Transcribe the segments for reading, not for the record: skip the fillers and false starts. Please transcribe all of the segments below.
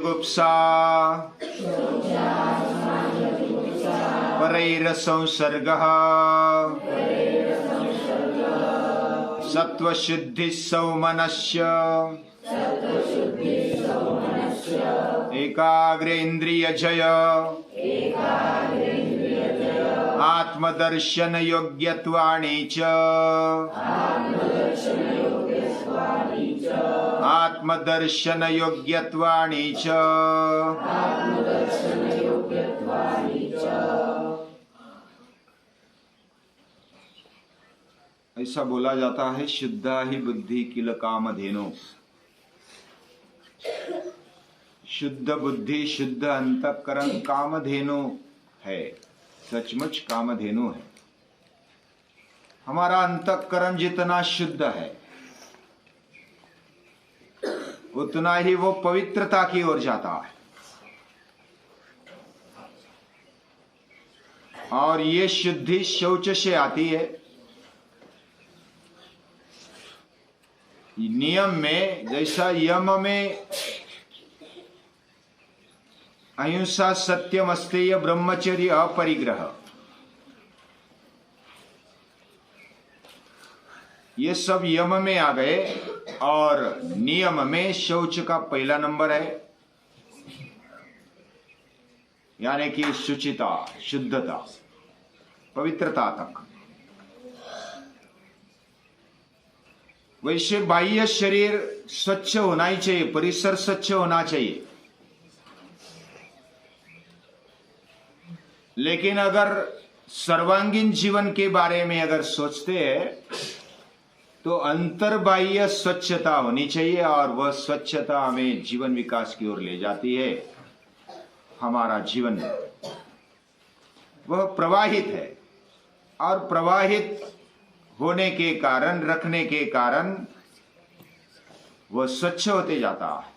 गुप्सा परैरसंसर्गः सत्वशुद्धि सौमनस्य एकाग्रेन्द्रियजय आत्मदर्शन योग्यत्वानि च आत्मदर्शन योग्यत्वानि च ऐसा बोला जाता है, शुद्धा ही बुद्धि किल कामधेनु। शुद्ध बुद्धि शुद्ध अंतःकरण कामधेनु है, सचमुच कामधेनु है। हमारा अंतःकरण जितना शुद्ध है उतना ही वो पवित्रता की ओर जाता है। और ये शुद्धि शौच से आती है। नियम में, जैसा यम में अहिंसा सत्यम अस्तेय ब्रह्मचर्य अपरिग्रह, ये सब यम में आ गए। और नियम में शौच का पहला नंबर है, यानी कि शुचिता, शुद्धता, पवित्रता तक। वैसे बाह्य शरीर स्वच्छ होना ही चाहिए, परिसर स्वच्छ होना चाहिए। लेकिन अगर सर्वांगीण जीवन के बारे में अगर सोचते हैं तो अंतर्बाह्य स्वच्छता होनी चाहिए, और वह स्वच्छता हमें जीवन विकास की ओर ले जाती है। हमारा जीवन वह प्रवाहित है, और प्रवाहित होने के कारण, रखने के कारण वह स्वच्छ होते जाता है।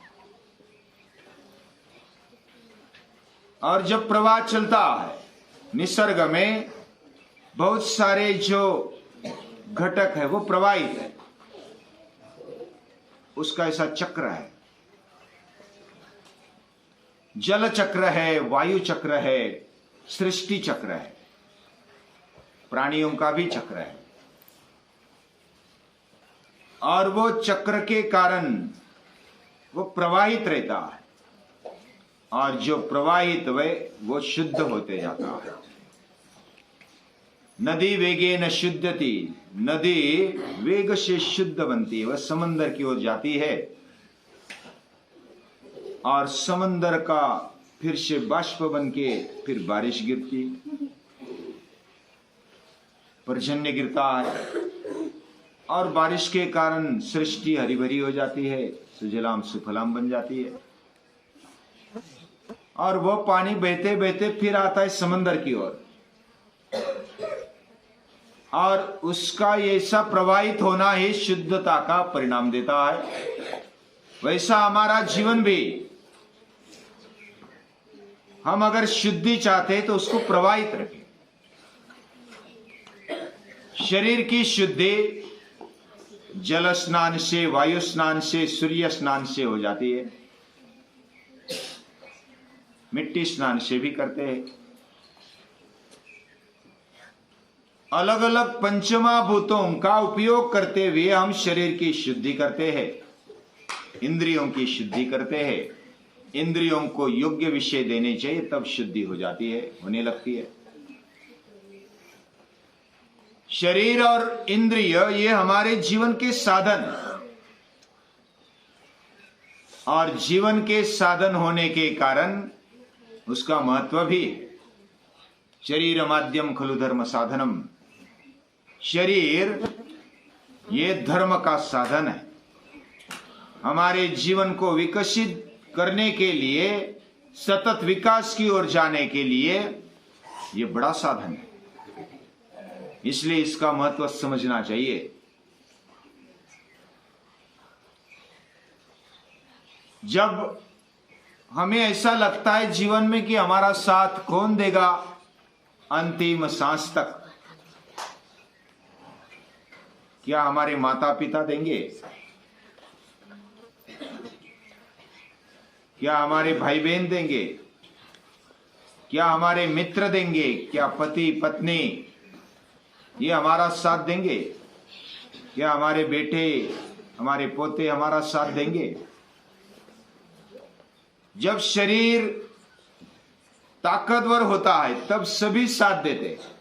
और जब प्रवाह चलता है निसर्ग में, बहुत सारे जो घटक है वो प्रवाहित है, उसका ऐसा चक्र है। जल चक्र है, वायु चक्र है, सृष्टि चक्र है, प्राणियों का भी चक्र है। और वो चक्र के कारण वो प्रवाहित रहता है, और जो प्रवाहित हुए वो शुद्ध होते जाता है। नदी वेगे न शुद्धति, नदी वेग से शुद्ध बनती है, वह समंदर की ओर जाती है, और समंदर का फिर से बाष्प बन के फिर बारिश गिरती, पर्जन्य गिरता है, और बारिश के कारण सृष्टि हरी भरी हो जाती है, सुजलाम सुफलाम बन जाती है। और वो पानी बहते बहते फिर आता है समंदर की ओर, और उसका ऐसा प्रवाहित होना ही शुद्धता का परिणाम देता है। वैसा हमारा जीवन भी, हम अगर शुद्धि चाहते हैं तो उसको प्रवाहित रखें। शरीर की शुद्धि जल स्नान से, वायु स्नान से, सूर्य स्नान से हो जाती है, मिट्टी स्नान से भी करते हैं। अलग अलग पंचमहाभूतों का उपयोग करते हुए हम शरीर की शुद्धि करते हैं, इंद्रियों की शुद्धि करते हैं। इंद्रियों को योग्य विषय देने चाहिए, तब शुद्धि हो जाती है, होने लगती है। शरीर और इंद्रिय ये हमारे जीवन के साधन, और जीवन के साधन होने के कारण उसका महत्व भी है। शरीर माध्यम खलु धर्म साधनम, शरीर ये धर्म का साधन है। हमारे जीवन को विकसित करने के लिए, सतत विकास की ओर जाने के लिए ये बड़ा साधन है। इसलिए इसका महत्व समझना चाहिए। जब हमें ऐसा लगता है जीवन में कि हमारा साथ कौन देगा अंतिम सांस तक, क्या हमारे माता पिता देंगे? क्या हमारे भाई बहन देंगे? क्या हमारे मित्र देंगे? क्या पति पत्नी ये हमारा साथ देंगे? क्या हमारे बेटे, हमारे पोते हमारा साथ देंगे? जब शरीर ताकतवर होता है तब सभी साथ देते हैं,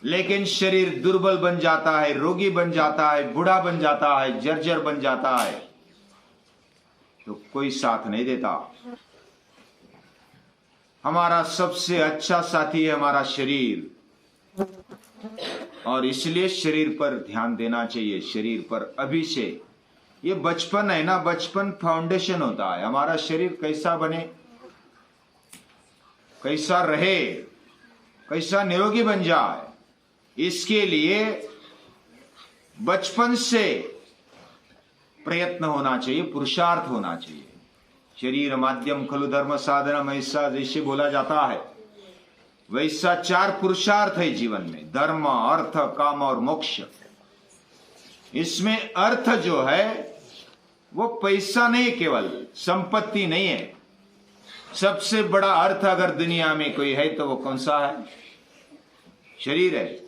लेकिन शरीर दुर्बल बन जाता है, रोगी बन जाता है, बूढ़ा बन जाता है, जर्जर बन जाता है तो कोई साथ नहीं देता। हमारा सबसे अच्छा साथी है हमारा शरीर, और इसलिए शरीर पर ध्यान देना चाहिए। शरीर पर अभी से, ये बचपन है ना, बचपन फाउंडेशन होता है। हमारा शरीर कैसा बने, कैसा रहे, कैसा निरोगी बन जाए, इसके लिए बचपन से प्रयत्न होना चाहिए, पुरुषार्थ होना चाहिए। शरीर माध्यम खलु धर्म साधनम, ऐसा जैसे बोला जाता है वैसा 4 पुरुषार्थ है जीवन में, धर्म, अर्थ, काम और मोक्ष। इसमें अर्थ जो है वो पैसा नहीं, केवल संपत्ति नहीं है। सबसे बड़ा अर्थ अगर दुनिया में कोई है तो वो कौन सा है? शरीर है।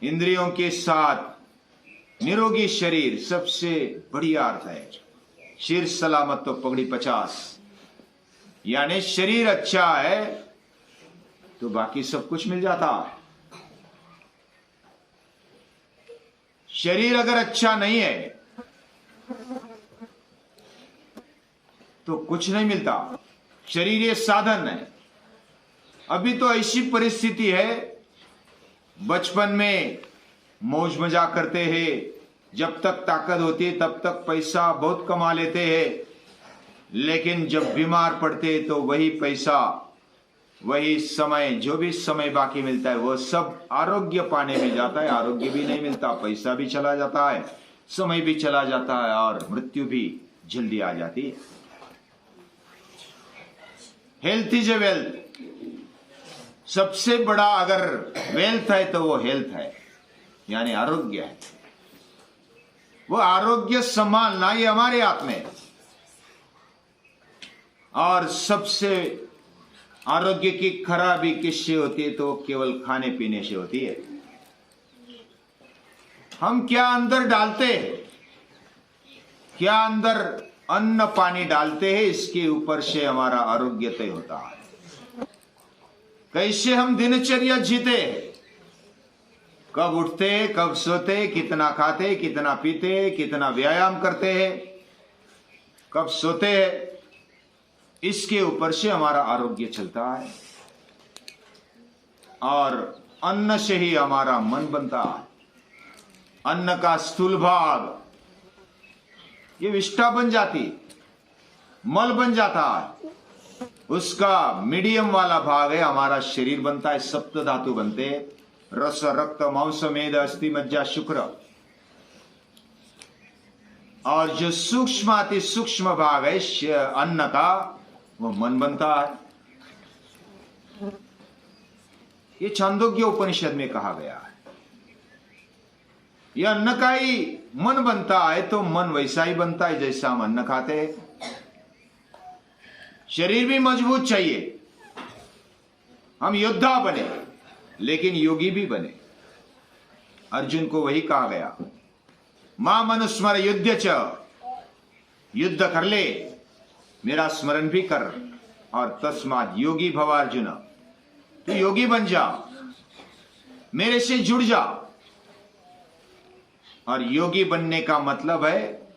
इंद्रियों के साथ निरोगी शरीर सबसे बढ़िया अर्थ है। शीर सलामत तो पगड़ी 50, यानी शरीर अच्छा है तो बाकी सब कुछ मिल जाता है। शरीर अगर अच्छा नहीं है तो कुछ नहीं मिलता। शरीर ये साधन है। अभी तो ऐसी परिस्थिति है, बचपन में मौज मजाक करते हैं, जब तक ताकत होती है तब तक पैसा बहुत कमा लेते हैं, लेकिन जब बीमार पड़ते तो वही पैसा, वही समय, जो भी समय बाकी मिलता है वो सब आरोग्य पाने में जाता है। आरोग्य भी नहीं मिलता, पैसा भी चला जाता है, समय भी चला जाता है और मृत्यु भी जल्दी आ जाती है। Health is a wealth. सबसे बड़ा अगर वेल्थ है तो वो हेल्थ है, यानी आरोग्य है। वो आरोग्य संभालना ये हमारे हाथ में है। और सबसे आरोग्य की खराबी किससे होती है? तो केवल खाने पीने से होती है। हम क्या अंदर डालते हैं, क्या अंदर अन्न पानी डालते हैं, इसके ऊपर से हमारा आरोग्य तय होता है। कैसे हम दिनचर्या जीते, कब उठते, कब सोते, कितना खाते, कितना पीते, कितना व्यायाम करते हैं, कब सोते हैं, इसके ऊपर से हमारा आरोग्य चलता है। और अन्न से ही हमारा मन बनता है। अन्न का स्थूल भाग ये विष्ठा बन जाती, मल बन जाता है। उसका मीडियम वाला भाग है हमारा शरीर बनता है। सप्त धातु बनते हैं, रस, रक्त, मांस, मेद, अस्थि, मज्जा, शुक्र। और जो सूक्ष्म अति सूक्ष्म भाग है अन्न का, वो मन बनता है। ये छांदोग्य उपनिषद में कहा गया है। यह अन्न का ही मन बनता है तो मन वैसा ही बनता है जैसा हम अन्न खाते हैं। शरीर भी मजबूत चाहिए, हम योद्धा बने लेकिन योगी भी बने। अर्जुन को वही कहा गया, मां मनुस्मर युद्ध च, युद्ध कर ले, मेरा स्मरण भी कर, और तस्मात् योगी भव अर्जुन, तो योगी बन जा, मेरे से जुड़ जा। और योगी बनने का मतलब है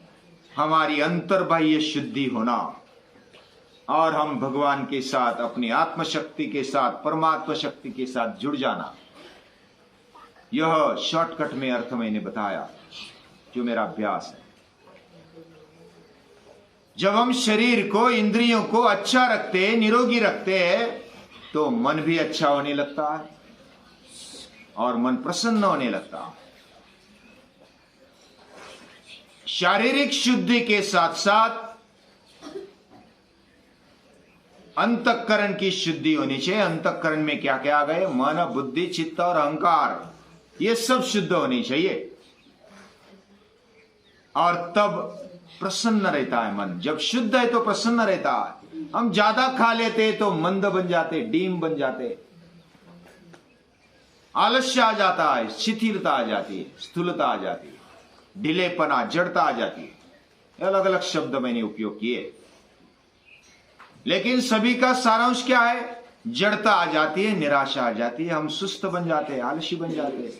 हमारी अंतर्बाह्य शुद्धि होना, और हम भगवान के साथ, अपनी आत्मशक्ति के साथ, परमात्मा शक्ति के साथ जुड़ जाना। यह शॉर्टकट में अर्थ मैंने बताया, जो मेरा अभ्यास है। जब हम शरीर को, इंद्रियों को अच्छा रखते हैं, निरोगी रखते हैं, तो मन भी अच्छा होने लगता है और मन प्रसन्न होने लगता है। शारीरिक शुद्धि के साथ साथ अंतःकरण की शुद्धि होनी चाहिए। अंतःकरण में क्या क्या आ गए? मन, बुद्धि, चित्त और अहंकार, ये सब शुद्ध होनी चाहिए। और तब प्रसन्न रहता है मन। जब शुद्ध है तो प्रसन्न रहता है। हम ज्यादा खा लेते तो मंद बन जाते, डीम बन जाते, आलस्य आ जाता है, शिथिलता आ जाती है, स्थूलता आ जाती है, ढीलेपना, जड़ता आ जाती है। अलग अलग शब्द मैंने उपयोग किए, लेकिन सभी का सारांश क्या है? जड़ता आ जाती है, निराशा आ जाती है, हम सुस्त बन जाते हैं, आलसी बन जाते हैं,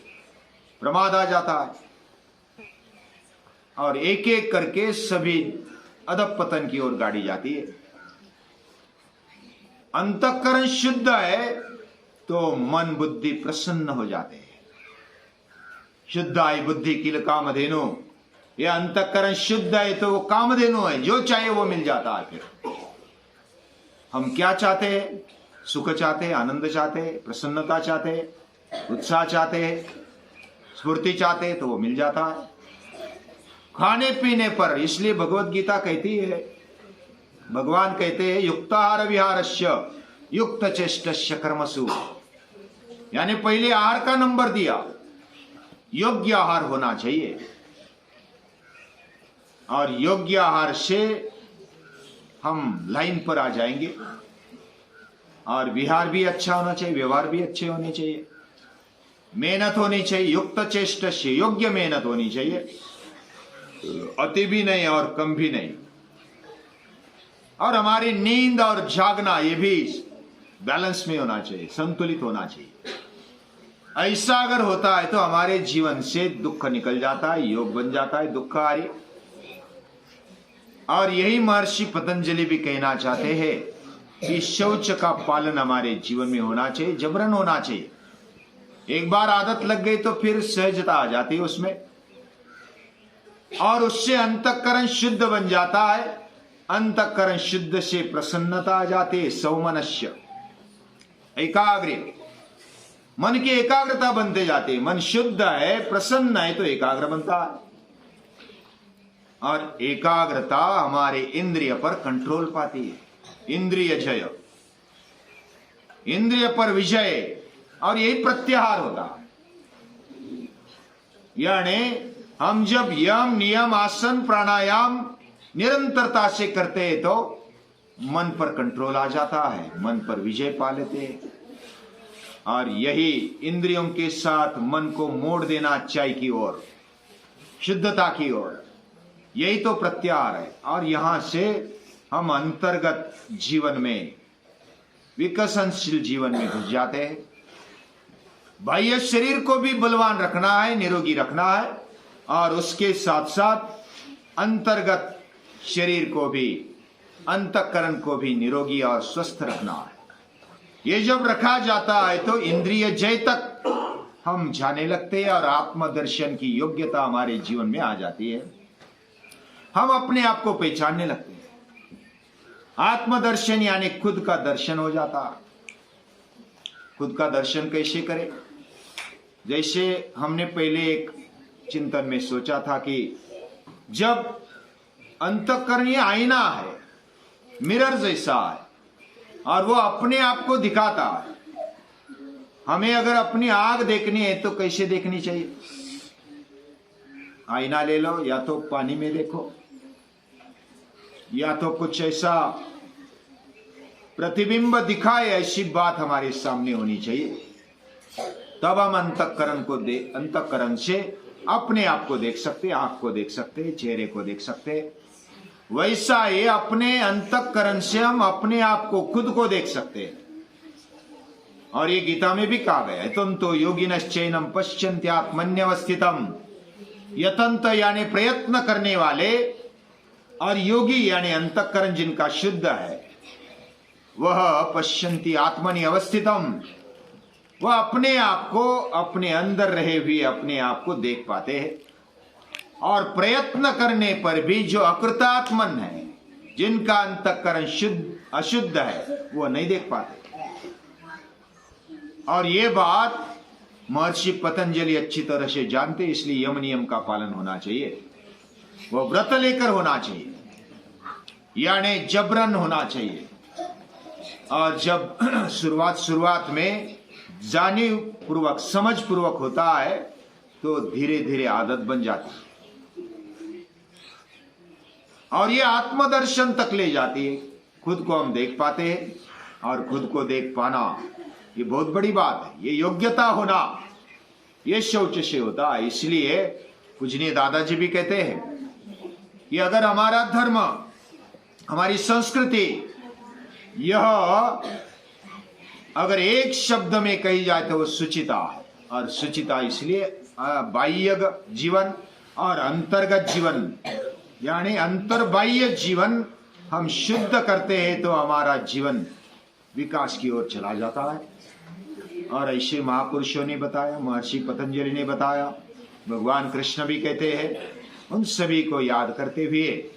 प्रमाद आ जाता है, और एक एक करके सभी अधपतन की ओर गाड़ी जाती है। अंतःकरण शुद्ध है तो मन बुद्धि प्रसन्न हो जाते हैं। शुद्धाई बुद्धि किल कामधेनु, ये अंतःकरण शुद्ध है तो वो कामधेनु है, जो चाहे वो मिल जाता है। फिर हम क्या चाहते हैं? सुख चाहते हैं, आनंद चाहते हैं, प्रसन्नता चाहते हैं, उत्साह चाहते हैं, स्फूर्ति चाहते हैं, तो वो मिल जाता है खाने पीने पर। इसलिए भगवत गीता कहती है, भगवान कहते हैं युक्ताहार विहारस्य युक्त चेष्टस्य कर्मसु, यानी पहले आहार का नंबर दिया, योग्य आहार होना चाहिए, और योग्य आहार से हम लाइन पर आ जाएंगे। और विहार भी अच्छा होना चाहिए, व्यवहार भी अच्छे होने चाहिए, मेहनत होनी चाहिए, युक्त चेष्ट से, योग्य मेहनत होनी चाहिए, अति भी नहीं और कम भी नहीं। और हमारी नींद और जागना ये भी बैलेंस में होना चाहिए, संतुलित होना चाहिए। ऐसा अगर होता है तो हमारे जीवन से दुख निकल जाता है, योग बन जाता है, दुख हारी। और यही महर्षि पतंजलि भी कहना चाहते हैं कि शौच का पालन हमारे जीवन में होना चाहिए, जबरन होना चाहिए। एक बार आदत लग गई तो फिर सहजता आ जाती है उसमें, और उससे अंतःकरण शुद्ध बन जाता है। अंतःकरण शुद्ध से प्रसन्नता आ जाती है, सौमनस्य, एकाग्र, मन की एकाग्रता बनते जाती है। मन शुद्ध है, प्रसन्न है तो एकाग्र बनता है, और एकाग्रता हमारे इंद्रिय पर कंट्रोल पाती है। इंद्रिय जय, इंद्रिय पर विजय, और यही प्रत्याहार होता है। यानी हम जब यम नियम आसन प्राणायाम निरंतरता से करते हैं तो मन पर कंट्रोल आ जाता है, मन पर विजय पा लेते हैं। और यही इंद्रियों के साथ मन को मोड़ देना अच्छाई की ओर, शुद्धता की ओर, यही तो प्रत्याहार है। और यहां से हम अंतर्गत जीवन में, विकसनशील जीवन में घुस जाते हैं। बाह्य शरीर को भी बलवान रखना है, निरोगी रखना है, और उसके साथ साथ अंतर्गत शरीर को भी, अंतःकरण को भी निरोगी और स्वस्थ रखना है। ये जब रखा जाता है तो इंद्रिय जय तक हम जाने लगते हैं, और आत्मदर्शन की योग्यता हमारे जीवन में आ जाती है। हम अपने आप को पहचानने लगते हैं। आत्मदर्शन यानी खुद का दर्शन हो जाता। खुद का दर्शन कैसे करें? जैसे हमने पहले एक चिंतन में सोचा था कि जब अंतःकरण ये आईना है, मिरर जैसा है, और वो अपने आप को दिखाता है। हमें अगर अपनी आग देखनी है तो कैसे देखनी चाहिए? आईना ले लो, या तो पानी में देखो, या तो कुछ ऐसा प्रतिबिंब दिखाए, ऐसी बात हमारे सामने होनी चाहिए। तब हम अंतःकरण से अपने आप को देख सकते, आंख को देख सकते, चेहरे को देख सकते। वैसा ही अपने अंतःकरण से हम अपने आप को, खुद को देख सकते। और ये गीता में भी कहा गया है, तुम तो योगिनश्चैनम पश्यन्त्यात्मन्यवस्थितम। यतंत यानी प्रयत्न करने वाले, और योगी यानी अंतःकरण जिनका शुद्ध है, वह पश्यन्ति आत्मनि अवस्थितम, वह अपने आप को, अपने अंदर रहे हुए अपने आप को देख पाते हैं। और प्रयत्न करने पर भी जो अकृतात्मन है, जिनका अंतःकरण अशुद्ध है, वो नहीं देख पाते। और ये बात महर्षि पतंजलि अच्छी तरह से जानते, इसलिए यम नियम का पालन होना चाहिए। वो व्रत लेकर होना चाहिए, यानी जबरन होना चाहिए। और जब शुरुआत में जानी पूर्वक, समझ पूर्वक होता है तो धीरे धीरे आदत बन जाती है। और ये आत्मदर्शन तक ले जाती है। खुद को हम देख पाते हैं और खुद को देख पाना ये बहुत बड़ी बात है। ये योग्यता होना ये शौच से होता है। इसलिए पूजनीय दादाजी भी कहते हैं कि अगर हमारा धर्म, हमारी संस्कृति यह अगर एक शब्द में कही जाए तो वो सुचिता है। और सुचिता इसलिए बाह्य जीवन और अंतर्गत जीवन, यानी अंतर्बाह्य जीवन हम शुद्ध करते हैं तो हमारा जीवन विकास की ओर चला जाता है। और ऐसे महापुरुषों ने बताया, महर्षि पतंजलि ने बताया, भगवान कृष्ण भी कहते हैं। उन सभी को याद करते हुए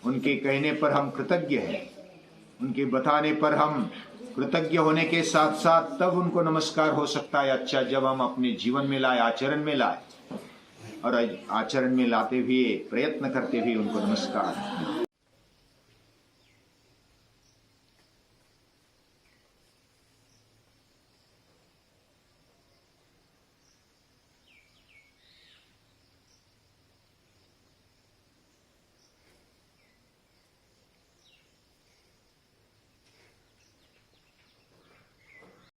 उनके कहने पर हम कृतज्ञ हैं, उनके बताने पर हम कृतज्ञ होने के साथ साथ तब उनको नमस्कार हो सकता है अच्छा जब हम अपने जीवन में लाए, आचरण में लाए, और आचरण में लाते हुए प्रयत्न करते हुए उनको नमस्कार।